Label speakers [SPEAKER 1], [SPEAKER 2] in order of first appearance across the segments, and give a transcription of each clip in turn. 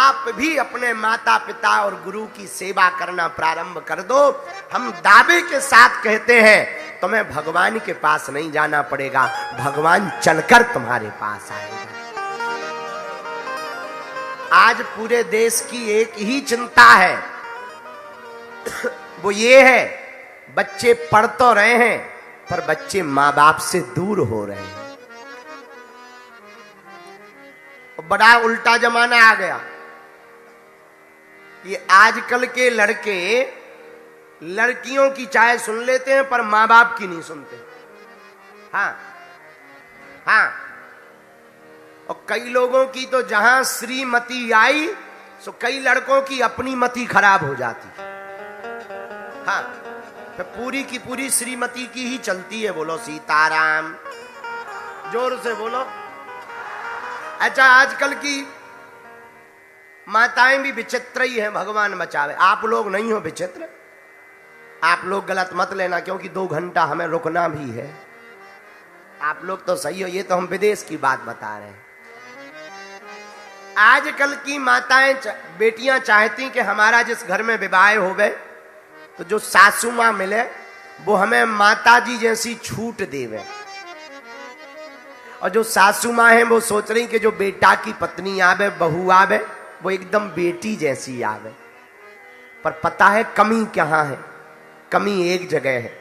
[SPEAKER 1] आप भी अपने माता पिता और गुरु की सेवा करना प्रारंभ कर दो। हम दावे के साथ कहते हैं तुम्हें भगवान के पास नहीं जाना पड़ेगा, भगवान चलकर तुम्हारे पास आएगा। आज पूरे देश की एक ही चिंता है, वो ये है बच्चे पढ़ तो रहे हैं पर बच्चे माँ बाप से दूर हो रहे हैं। बड़ा उल्टा जमाना आ गया। ये आजकल के लड़के लड़कियों की चाहे सुन लेते हैं पर माँ बाप की नहीं सुनते। हाँ हाँ, और कई लोगों की तो जहां श्रीमती आई तो कई लड़कों की अपनी मति खराब हो जाती। हाँ, तो पूरी की पूरी श्रीमती की ही चलती है। बोलो सीताराम, जोर से बोलो। अच्छा, आजकल की माताएं भी विचित्र ही हैं, भगवान बचावे। आप लोग नहीं हो विचित्र, आप लोग गलत मत लेना, क्योंकि 2 घंटा हमें रुकना भी है। आप लोग तो सही हो, ये तो हम विदेश की बात बता रहे हैं। आजकल की माताएं बेटियां चाहती कि हमारा जिस घर में विवाह हो गए तो जो सासू मां मिले वो हमें माता जी जैसी छूट देवे, और जो सासू मां है वो सोच रही कि जो बेटा की पत्नी आवे, बहू आवे, वो एकदम बेटी जैसी आवे। पर पता है कमी कहां है? कमी एक जगह है।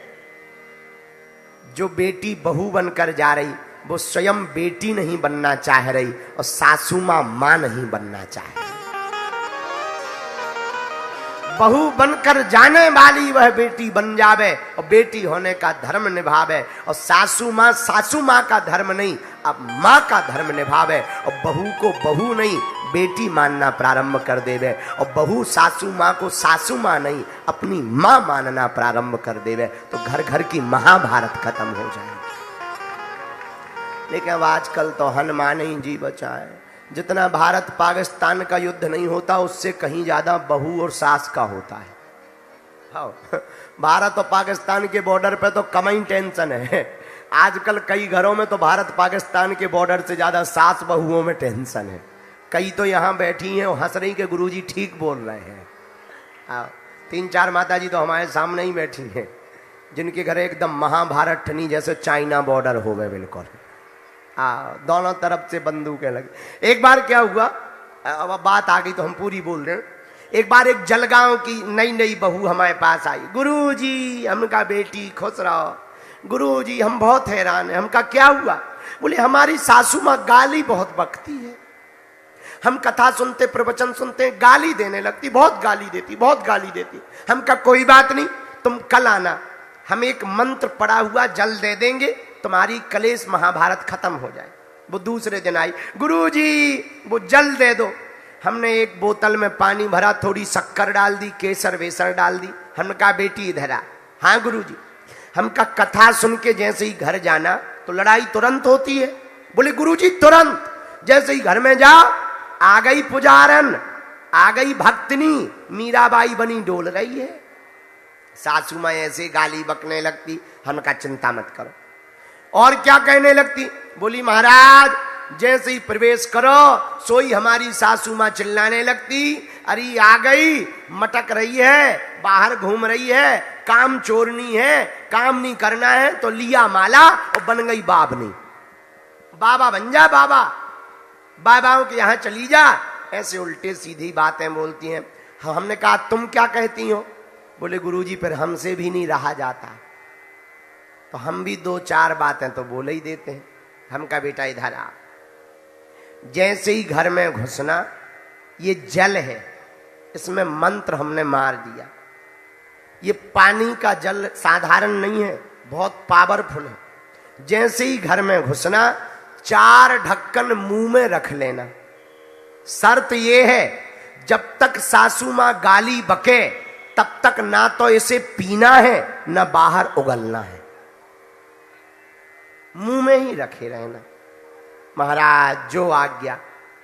[SPEAKER 1] जो बेटी बहू बनकर जा रही वो स्वयं बेटी नहीं बनना चाह रही, और सासू मां नहीं बनना चाह रही। बहू बनकर जाने वाली वह बेटी बन जावे और बेटी होने का धर्म निभावे, और सासू मां का धर्म नहीं, अब मां का धर्म निभावे, और बहू को बहू नहीं बेटी मानना प्रारंभ कर देवे, और बहू सासू मां को सासू मां नहीं अपनी मां मानना प्रारंभ कर देवे, तो घर घर की महाभारत खत्म हो जाए। लेकिन अब आजकल तो हनुमान ही जी बचाए। जितना भारत पाकिस्तान का युद्ध नहीं होता उससे कहीं ज्यादा बहू और सास का होता है। हाँ, भारत और पाकिस्तान के बॉर्डर पे तो कम ही टेंशन है। आजकल कई घरों में तो भारत पाकिस्तान के बॉर्डर से ज्यादा सास बहुओं में टेंशन है। कई तो यहाँ बैठी हैं और हंस रही कि गुरुजी ठीक बोल रहे हैं। हाँ, 3-4 माता जी तो हमारे सामने ही बैठी हैं जिनके घर एकदम महाभारत ठनी जैसे चाइना बॉर्डर हो गए बिल्कुल। दोनों तरफ से बंदूकें लगी। एक बार क्या हुआ, अब बात आ गई तो हम पूरी बोल रहे हैं। एक बार एक जलगांव की नई बहू हमारे पास आई। गुरुजी, हमका बेटी खुश रहो। गुरुजी, हम बहुत हैरान हैं। हमका क्या हुआ? बोले हमारी सासू माँ गाली बहुत बकती है। हम कथा सुनते, प्रवचन सुनते, गाली देने लगती, बहुत गाली देती। हमका कोई बात नहीं, तुम कल आना, हम एक मंत्र पड़ा हुआ जल दे देंगे, तुम्हारी कलेश महाभारत खत्म हो जाए। वो दूसरे दिन आई। गुरुजी, वो जल दे दो। हमने एक बोतल में पानी भरा, थोड़ी शक्कर डाल दी, केसर वेसर डाल दी। हमने कहा बेटी इधर आ। हाँ गुरुजी। हमका कथा सुन के जैसे ही घर जाना तो लड़ाई तुरंत होती है। बोले गुरुजी तुरंत, जैसे ही घर में जाओ आ गई पुजारन, आ गई भक्तनी, मीराबाई बनी डोल रही है। सासू माँ ऐसे गाली बकने लगती। हम का चिंता मत करो। और क्या कहने लगती? बोली महाराज जैसे ही प्रवेश करो सोई हमारी सासू माँ चिल्लाने लगती, अरे आ गई, मटक रही है, बाहर घूम रही है, काम चोरनी है, काम नहीं करना है तो लिया माला और बन गई बाबनी। बाबा बन जा, बाबाओं के यहाँ चली जा। ऐसे उल्टे सीधी बातें बोलती हैं। हमने कहा तुम क्या कहती हो? बोले गुरुजी फिर हमसे भी नहीं रहा जाता, तो हम भी 2-4 बातें तो बोले ही देते हैं। हम का बेटा इधर आ। जैसे ही घर में घुसना, ये जल है, इसमें मंत्र हमने मार दिया। ये पानी का जल साधारण नहीं है, बहुत पावरफुल है। जैसे ही घर में घुसना 4 ढक्कन मुंह में रख लेना। शर्त ये है जब तक सासू मां गाली बके तब तक ना तो इसे पीना है ना बाहर उगलना है, मुंह में ही रखे रहना। महाराज जो आज्ञा।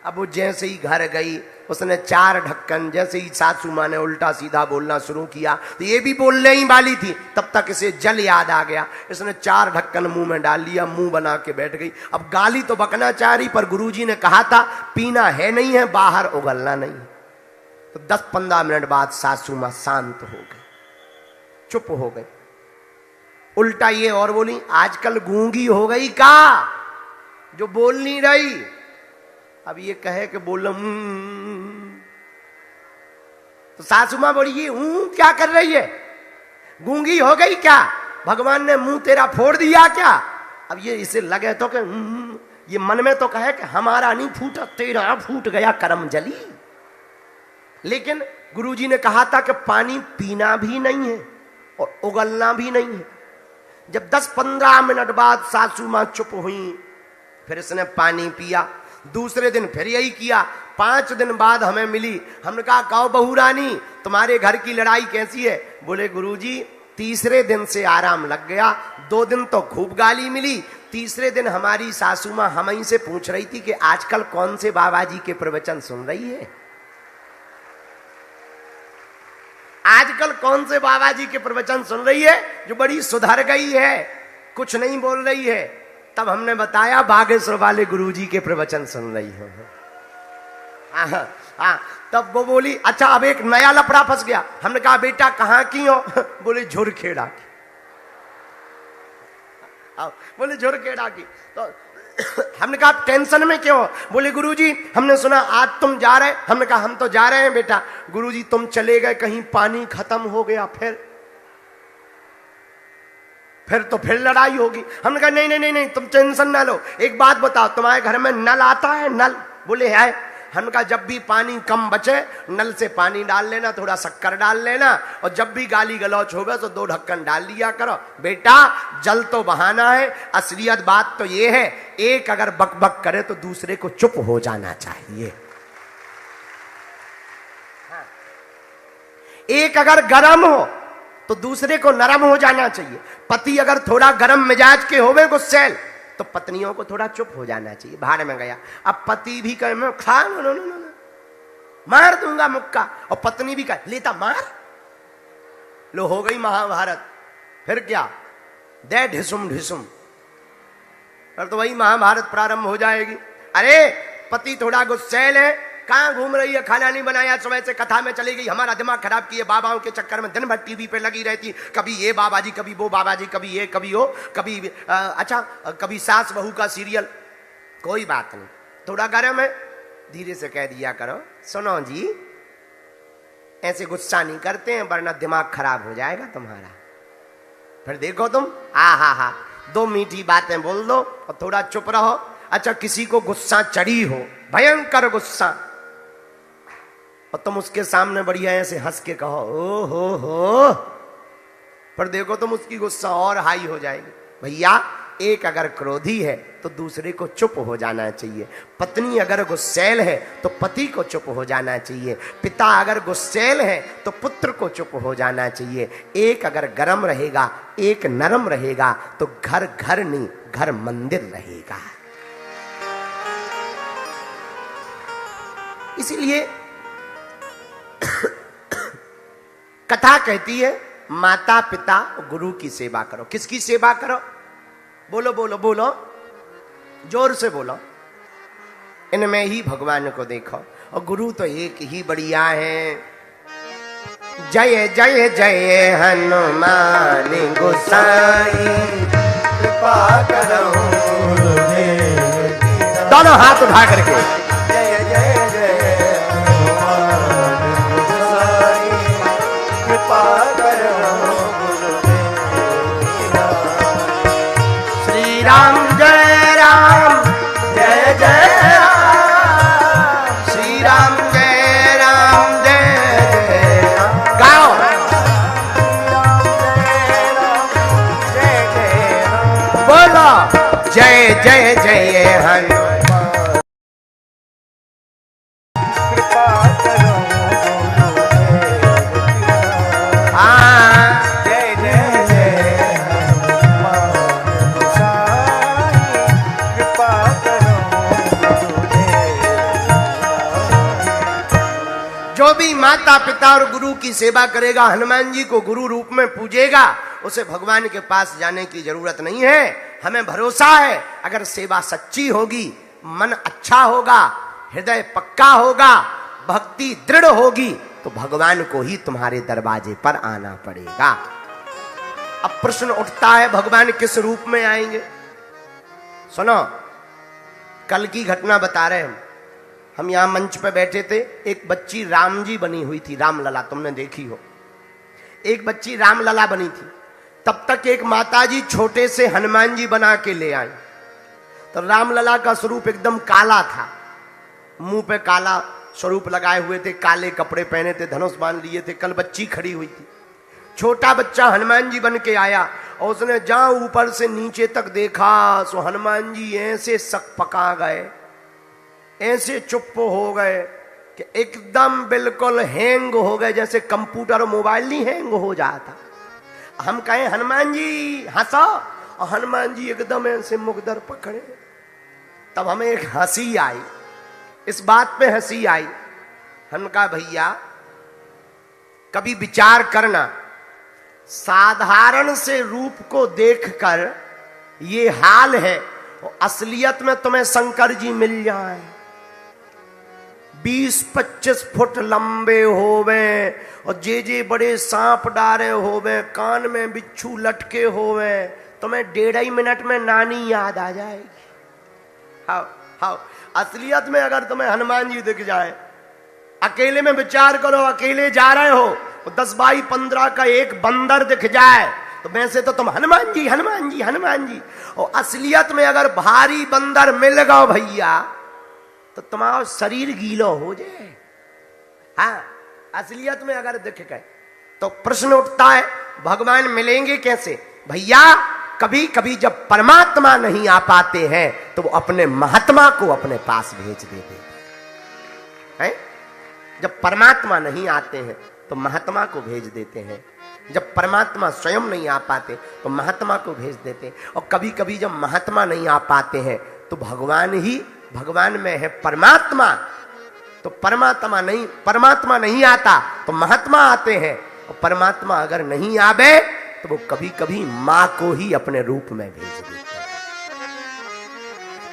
[SPEAKER 1] अब वो जैसे ही घर गई उसने 4 ढक्कन, जैसे ही सासू मां ने उल्टा सीधा बोलना शुरू किया तो ये भी बोलने ही वाली थी, तब तक इसे जल याद आ गया। इसने 4 ढक्कन मुंह में डाल लिया, मुंह बना के बैठ गई। अब गाली तो बकना चाह रही, पर गुरुजी ने कहा था पीना है नहीं है, बाहर उगलना नहीं। तो 10-15 मिनट बाद सासू मां शांत हो गई, चुप हो गई। उल्टा ये और बोली, आजकल गूंगी हो गई का जो बोल नहीं रही। अब ये कहे कि बोल तो सासू मां बोली, ये क्या कर रही है, गूंगी हो गई क्या, भगवान ने मुंह तेरा फोड़ दिया क्या। अब ये इसे लगे तो कि ये मन में तो कहे कि हमारा नहीं फूटा, तेरा फूट गया करम जली। लेकिन गुरुजी ने कहा था कि पानी पीना भी नहीं है और उगलना भी नहीं है। जब 10-15 मिनट बाद सासू मां चुप हुई, फिर इसने पानी पिया। दूसरे दिन फिर यही किया। 5 दिन बाद हमें मिली, हमने कहा कहो बहू रानी तुम्हारे घर की लड़ाई कैसी है। बोले गुरुजी तीसरे दिन से आराम लग गया, 2 दिन तो खूब गाली मिली, तीसरे दिन हमारी सासू मां हम ही से पूछ रही थी कि आजकल कौन से बाबा जी के प्रवचन सुन रही है, आजकल कौन से बाबा जी के प्रवचन सुन रही है जो बड़ी सुधर गई है, कुछ नहीं बोल रही है। तब हमने बताया बागेश्वर वाले गुरुजी के प्रवचन सुन रही है। तब वो बोली अच्छा अब एक नया लफड़ा फंस गया। हमने कहा बेटा कहां की हो। बोले झुरखेड़ा की। बोले झुरखेड़ा की। तो हमने कहा टेंशन में क्यों। बोले गुरुजी हमने सुना आज तुम जा रहे। हमने कहा हम तो जा रहे हैं बेटा। गुरुजी तुम चले गए कहीं पानी खत्म हो गया, फिर तो फिर लड़ाई होगी। हमने कहा नहीं नहीं नहीं नहीं तुम टेंशन ना लो, एक बात बताओ तुम्हारे घर में नल आता है, नल। बोले है। हमने कहा जब भी पानी कम बचे नल से पानी डाल लेना, थोड़ा शक्कर डाल लेना, और जब भी गाली गलौच होगा तो 2 ढक्कन डाल लिया करो। बेटा जल तो बहाना है, असलियत बात तो ये है एक अगर बक बक करे तो दूसरे को चुप हो जाना चाहिए। एक अगर गरम हो तो दूसरे को नरम हो जाना चाहिए। पति अगर थोड़ा गरम मिजाज के होवे गुस्सैल तो पत्नियों को थोड़ा चुप हो जाना चाहिए। भाड़ में गया। अब पति भी कहे मैं खा नो मार दूंगा मुक्का, और पत्नी भी कहे लेता मार लो। हो गई महाभारत। फिर क्या दे ढिसुम ढिसुम, फिर तो वही महाभारत प्रारंभ हो जाएगी। अरे पति थोड़ा गुस्सैल है, कहां घूम रही है, खाना नहीं बनाया, सुबह से कथा में चली गई, हमारा दिमाग खराब किए बाबाओं के चक्कर में दिन भर टीवी पे लगी रहती, कभी ये बाबा जी कभी वो बाबा जी, कभी ये कभी वो, कभी कभी सास बहू का सीरियल। कोई बात नहीं, थोड़ा गर्म है धीरे से कह दिया करो सुनो जी ऐसे गुस्सा नहीं करते हैं वरना दिमाग खराब हो जाएगा तुम्हारा। फिर देखो तुम हा 2 मीठी बातें बोल दो और थोड़ा चुप रहो। अच्छा किसी को गुस्सा चढ़ी हो, भयंकर गुस्सा, और तुम उसके सामने बढ़िया ऐसे हंस के कहो ओ हो, पर देखो तुम उसकी गुस्सा और हाई हो जाएगी। भैया एक अगर क्रोधी है तो दूसरे को चुप हो जाना चाहिए। पत्नी अगर गुस्सैल है तो पति को चुप हो जाना चाहिए। पिता अगर गुस्सैल है तो पुत्र को चुप हो जाना चाहिए। एक अगर गरम रहेगा एक नरम रहेगा तो घर घर नहीं घर मंदिर रहेगा। इसीलिए कथा कहती है माता पिता गुरु की सेवा करो। किसकी सेवा करो? बोलो बोलो बोलो, जोर से बोलो। इनमें ही भगवान को देखो। और गुरु तो एक ही बढ़िया है। जय जय जय हनुमान गोसाई कृपा करो। दोनों हाथ उठा करके जय जय जय हनुमान गोसाई कृपा करो। श्री राम जय राम जय जय राम। श्री राम जय राम जय जय राम। गाओ बोलो जय जय जय हनुमान कृपा करो। जय जय जय हनुमान गोसाई कृपा करो। जो भी माता पिता और गुरु की सेवा करेगा, हनुमान जी को गुरु रूप में पूजेगा, उसे भगवान के पास जाने की जरूरत नहीं है। हमें भरोसा है अगर सेवा सच्ची होगी, मन अच्छा होगा, हृदय पक्का होगा, भक्ति दृढ़ होगी तो भगवान को ही तुम्हारे दरवाजे पर आना पड़ेगा। अब प्रश्न उठता है भगवान किस रूप में आएंगे? सुनो, कल की घटना बता रहे हैं हम यहां मंच पे बैठे थे, एक बच्ची राम जी बनी हुई थी, रामलला, तुमने देखी हो, एक बच्ची रामलला बनी थी। तब तक एक माताजी छोटे से हनुमान जी बना के ले आई। तो रामलला का स्वरूप एकदम काला था, मुंह पे काला स्वरूप लगाए हुए थे, काले कपड़े पहने थे, धनुष बांध लिए थे। कल बच्ची खड़ी हुई थी, छोटा बच्चा हनुमान जी बन के आया और उसने जहां ऊपर से नीचे तक देखा सो हनुमान जी ऐसे सक पका गए, ऐसे चुप हो गए कि एकदम बिल्कुल हैंग हो गए, जैसे कंप्यूटर और मोबाइल नहीं हैंग हो जाता। हम कहें हनुमान जी हंसो, और हनुमान जी एकदम ऐसे मुकदर पकड़े। तब हमें एक हंसी आई, इस बात पे हंसी आई। हम कहा भैया कभी विचार करना, साधारण से रूप को देखकर ये हाल है, और असलियत में तुम्हें शंकर जी मिल जाए, 20-25 फुट लंबे होवे और जे बड़े सांप डारे होवे, कान में बिच्छू लटके होवे, तुम्हें 1.5 मिनट में नानी याद आ जाएगी। हाँ हाँ, असलियत में अगर तुम्हें हनुमान जी दिख जाए, अकेले में विचार करो, अकेले जा रहे हो, 10x15 का एक बंदर दिख जाए तो वैसे तो तुम हनुमान जी हनुमान जी हनुमान जी, और असलियत में अगर भारी बंदर मिल गओ भैया तो तुम्हारा शरीर गीलो हो जाए। हाँ, असलियत में अगर दिख गए तो प्रश्न उठता है भगवान मिलेंगे कैसे? भैया कभी कभी जब परमात्मा नहीं आ पाते हैं तो वो अपने महात्मा को अपने पास भेज देते हैं। जब परमात्मा नहीं आते हैं तो महात्मा को भेज देते हैं, जब परमात्मा स्वयं नहीं आ पाते तो महात्मा को भेज देते हैं। और कभी कभी जब महात्मा नहीं आ पाते हैं तो भगवान में है परमात्मा, तो परमात्मा नहीं आता तो महात्मा आते हैं, और परमात्मा अगर नहीं आवे तो वो कभी कभी मां को ही अपने रूप में भेज देते हैं।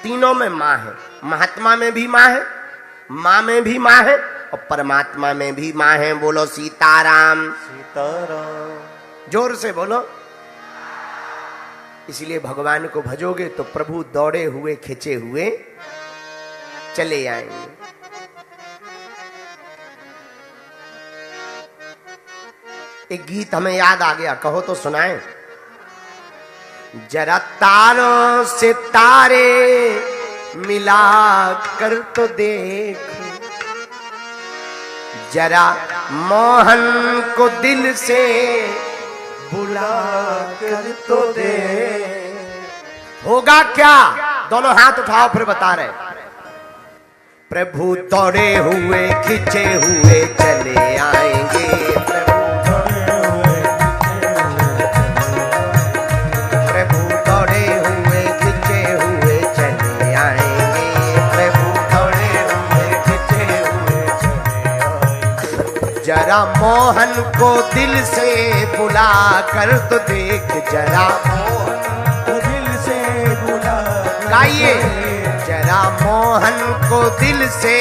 [SPEAKER 1] तीनों में मां है, महात्मा में भी मां है, मां में भी मां है, और परमात्मा में भी मां है। बोलो सीताराम सीताराम, जोर से बोलो। इसलिए भगवान को भजोगे तो प्रभु दौड़े हुए खिंचे हुए चले आएंगे। एक गीत हमें याद आ गया, कहो तो सुनाएं। जरा तारों से तारे मिला कर तो देखो, जरा मोहन को दिल से बुला कर तो दे। होगा क्या? दोनों हाथ उठाओ फिर बता रहे। प्रभु दौड़े हुए खिंचे हुए चले आएंगे, प्रभु दौड़े हुए खिंचे हुए चले आएंगे, प्रभु दौड़े हुए खिंचे हुए चले आएंगे। जरा मोहन को दिल से बुला कर तो देख, जरा मोहन को दिल से बुला, गाइए। जरा मोहन को दिल से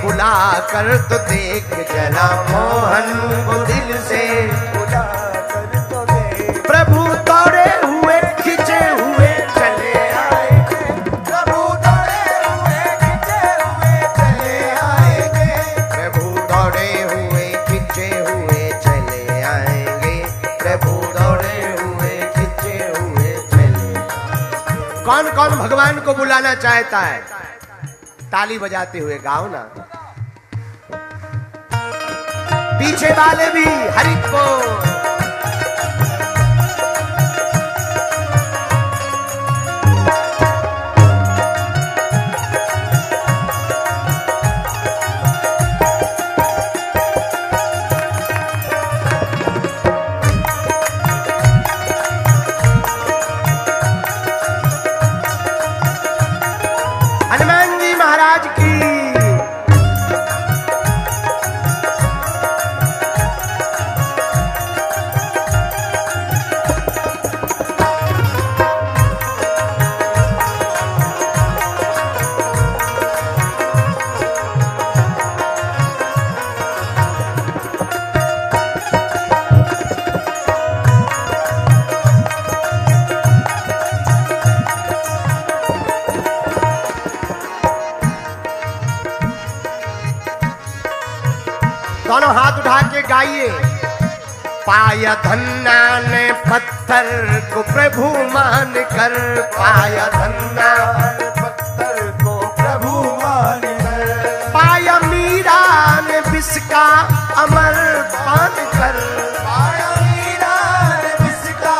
[SPEAKER 1] बुला कर तो देख, जरा मोहन को दिल से बुला कर तो देख। प्रभु दौड़े हुए खिंचे हुए चले आएंगे, प्रभु दौड़े हुए खिंचे हुए चले आएंगे, प्रभु दौड़े हुए खिंचे हुए चले आएंगे, प्रभु दौड़े हुए खिंचे हुए चले। कौन कौन भगवान को बुलाना चाहता है? ताली बजाते हुए गाओ ना। पीछे वाले भी हरि बोल। दोनों हाथ उठा के गाइए। पाया धन्ना ने पत्थर को प्रभु मान कर, पाया धन्ना ने पत्थर को प्रभु मान कर, पाया मीरा ने विष का अमर पान कर, पाया मीरा ने विष का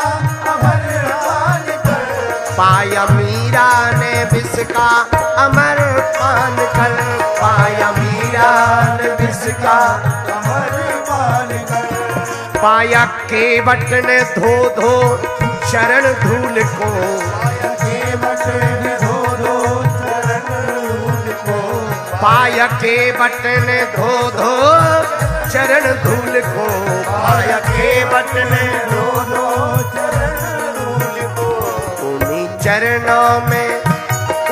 [SPEAKER 1] अमर पान कर, पाया मीरा ने विष का अमर पान कर, पाया मीरा ने विष का अमर पान कर, पाया केवट ने धो धो चरण धूल को, पाया केवट ने धो धो चरण धूल को, पाया केवट ने धो धो चरण धूल को, पाया केवट ने धो धो चरण धूल को, उन्हीं चरणों में,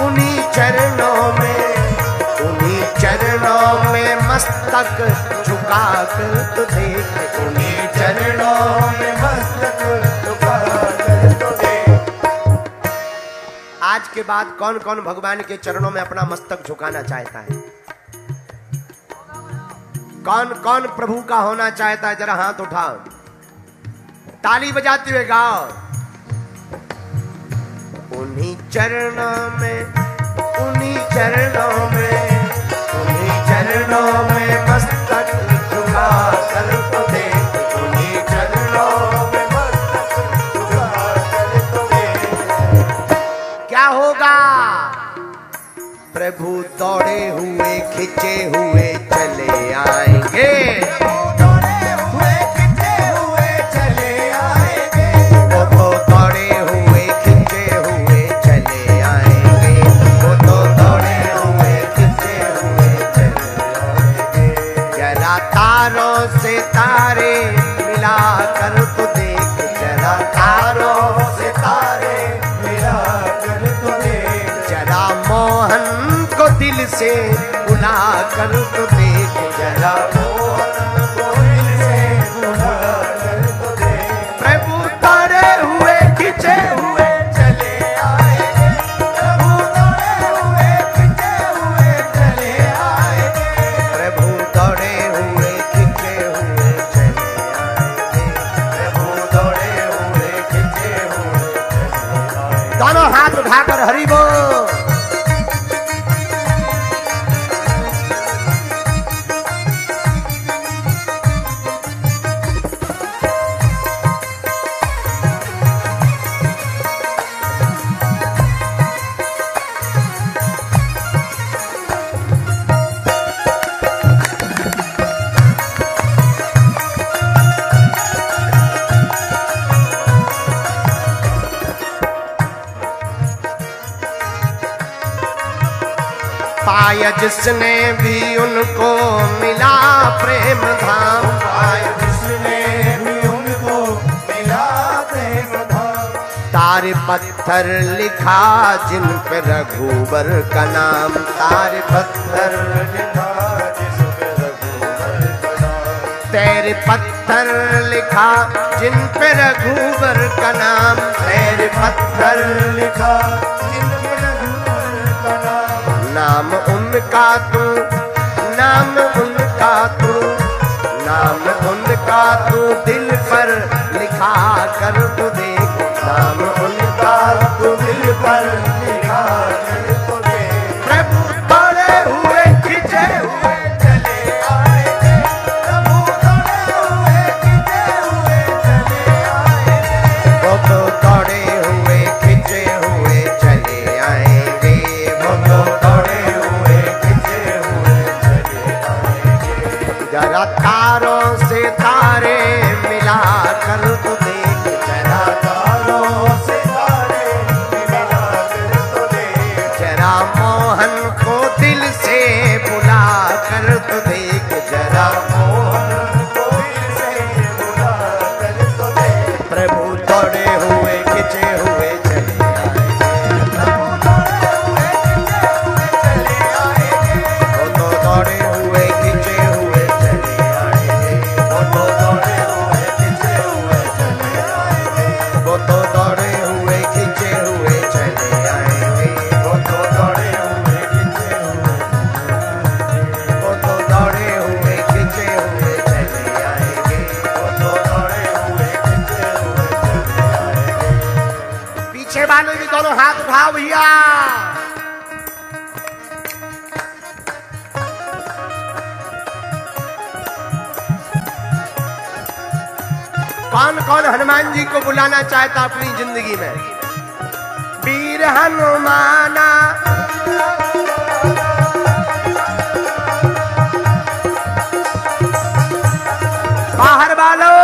[SPEAKER 1] उन्हीं चरणों में, उन्हीं चरणों में मस्तक झुका कर तो देख, उन्हीं चरणों में मस्तक झुका कर तो देख। आज के बाद कौन कौन भगवान के चरणों में अपना मस्तक झुकाना चाहता है? कौन कौन प्रभु का होना चाहता है? जरा हाथ उठाओ, ताली बजाते हुए गाओ। उन्हीं चरणों में, उन्हीं चरणों में, उन्हीं चरणों में मस्तक झुका कर तो देख, उन्हीं चरणों में मस्तक झुका कर तो देख। क्या होगा? प्रभु दौड़े हुए खिंचे हुए चले आएंगे, दौड़े हुए खिंचे हुए चले आएंगे, वो तो दौड़े हुए खिंचे हुए चले आएंगे, वो तो दौड़े हुए खिंचे हुए चले आएंगे। जरा तारों से तारे मिला कर तो देख, जरा तारों से तारे मिला कर तो देख, जरा मोहन को दिल से बुला कर तो देख, जरा मोहन को दिल से बुला कर तो देख। प्रभु दौड़े हुए खिंचे हुए चले आएंगे, प्रभु दौड़े हुए खिंचे हुए चले आएंगे, प्रभु दौड़े हुए खिंचे हुए चले आएंगे, प्रभु दौड़े हुए खिंचे हुए चले आएंगे। दोनों हाथ उठाकर हरि बोल। पाया जिसने भी उनको मिला प्रेम धाम, पाया जिसने भी उनको मिला प्रेम धाम, तारे पत्थर लिखा जिन पे रघुबर का नाम, तारे पत्थर लिखा जिन पे रघुबर का नाम, तेरे पत्थर लिखा जिन पे रघुबर का नाम, तेरे पत्थर लिखा जिन पे रघुबर का नाम, नाम उनका तू, नाम उनका तू, नाम उनका तू दिल पर लिखा कर तो देख, नाम उनका तू दिल पर लिखा कर तो देख। प्रभु दौड़े हुए खिंचे हुए चले आएंगे, प्रभु दौड़े हुए खिंचे हुए चले आएंगे, वो तो दौड़े हुए खिंचे हुए चले आएंगे, वो तो दौड़े हुए खिंचे हुए चले आएंगे। जरा तारों से तारे मिला कर तो देख, जरा तारों से तारे मिला कर तो देख, जरा मोहन को दिल से बुला कर तो देख, जरा मोहन को दिल से बुला कर तो देख। प्रभु दौड़े हुए खिंचे हुए चले आएंगे, प्रभु दौड़े हुए खिंचे हुए चले आएंगे, वो तो दौड़े हुए खिंचे हुए चले आएंगे, वो तो दौड़े हुए खिंचे हुए चले आएंगे, वो तो दौड़े हुए खिंचे हुए चले आएंगे, वो तो दौड़े हुए खिंचे हुए, वो तो दौड़े हुए खिंचे हाथ उठाओ भैया। कौन कौन हनुमान जी को बुलाना चाहता अपनी जिंदगी में? वीर हनुमाना बाहर वालों,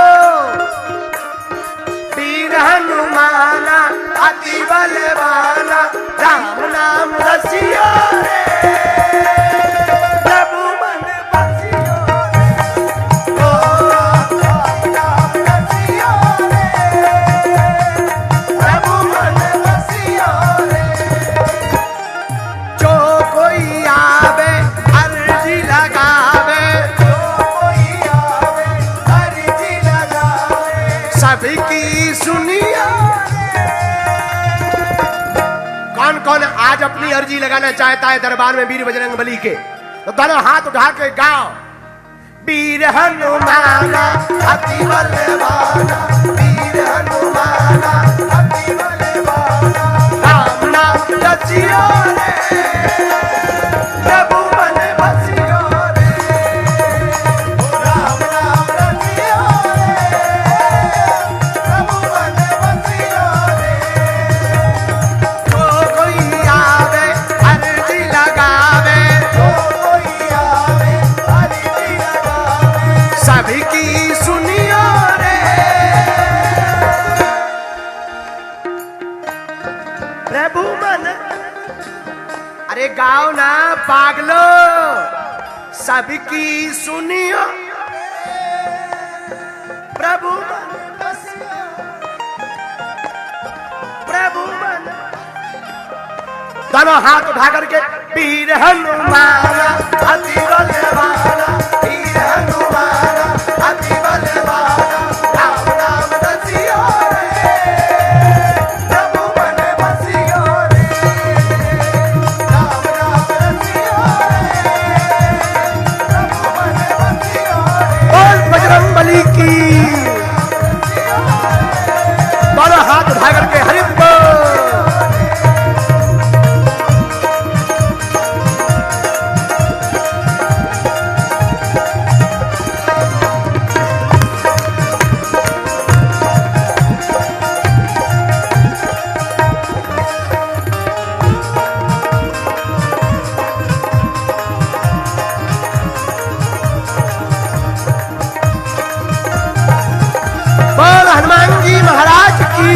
[SPEAKER 1] वीर हनुमाना अति बलवाना, राम नाम रसिया रे, प्रभु मन बसियो रे, ओ राम नाम रसिया रे, प्रभु मन बसियो रे। जो कोई आवे अर्जी लगावे, सबकी सुनिया। कौन कौन आज अपनी अर्जी लगाना चाहता है दरबार में वीर बजरंग बली के? तो दोनों हाथ उठा के गाओ। वीर हनुमाना अति बलवाना, वीर हनुमाना अति बलवाना, राम नाम रसियो रे, प्रभु मन बसियो रे, राम नाम रसियो की सुनियो रे, प्रभु मन। अरे गाओ ना पागलो, सबकी सुनियो, प्रभु मन, प्रभु मन। दोनों हाथ उठा करके वीर हनुमाना अति बलवाना, वीर हनुमाना अति बलवाना, राम नाम रसियो रे, प्रभु मन बसियो रे, राम नाम रसियो रे, प्रभु मन बसियो रे। बोल बजरंग बली की। दोनों हाथ उठा करके हरि बोल। हनुमान जी महाराज की।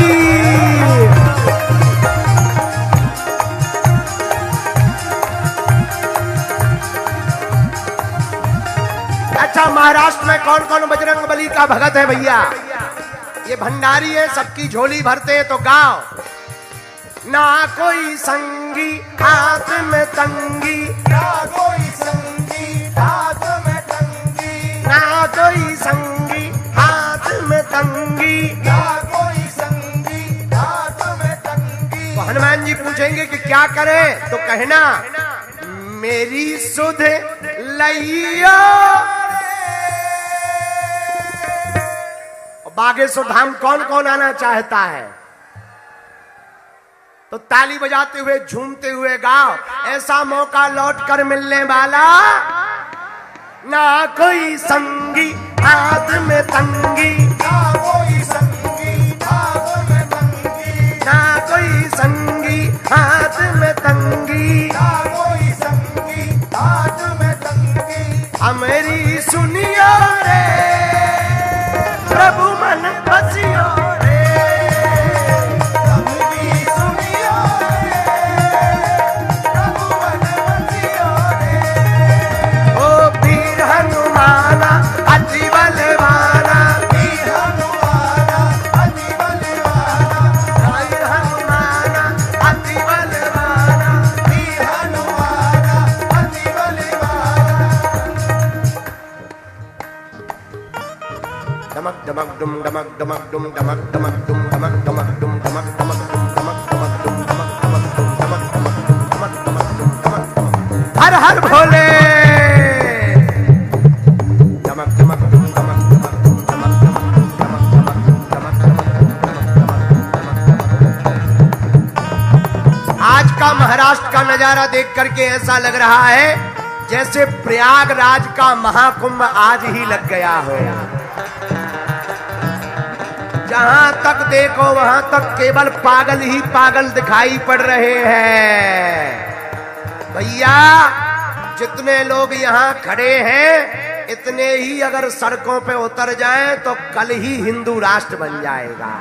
[SPEAKER 1] अच्छा, महाराष्ट्र में कौन कौन बजरंग बली का भगत है भैया? ये भंडारी है, सबकी झोली भरते हैं। तो गाओ ना कोई संगी हाथ में तंगी, ना कोई संगी हाथ में तंगी, ना कोई संगी हाथ में तंगी, ना कोई संगी हाथ में तंगी। तो हनुमान जी पूछेंगे कि क्या करें? तो कहना मेरी सुध लइयो। बागेश्वर धाम कौन कौन आना चाहता है? तो ताली बजाते हुए झूमते हुए गाओ। ऐसा मौका लौट कर मिलने वाला ना कोई संगी हाथ में तंगी, ना कोई संगी हाथ में तंगी, ना कोई संगी हाथ में तंगी, ना कोई संगी हाथ में तंगी। हमारी सुनियो रे, प्रभु मन बसियो रे, हमारी सुनियो रे, प्रभु मन बसियो रे। ओ वीर हनुमाना अति बलवाना, वीर हनुमाना अति बलवाना, वीर हनुमाना अति बलवाना, वीर हनुमाना अति बलवाना। डमक डमक डुम डमक डमक डुम डमक डमक डुम डमक डमक डुम डमक डमक डुम डमक डमक डुम डमक डमक डुम डमक डमक डुम डमक डमक डुम डमक डमक। हर हर भोले। डमक डमक डुम डमक डमक डुम डमक डमक डुम डमक डमक डमक डमक डमक डमक डमक। महाराष्ट्र का नजारा देख करके ऐसा लग रहा है जैसे प्रयागराज का महाकुंभ आज ही लग गया हो। जहां तक देखो वहां तक केवल पागल ही पागल दिखाई पड़ रहे हैं। भैया जितने लोग यहाँ खड़े हैं इतने ही अगर सड़कों पे उतर जाएं तो कल ही हिंदू राष्ट्र बन जाएगा।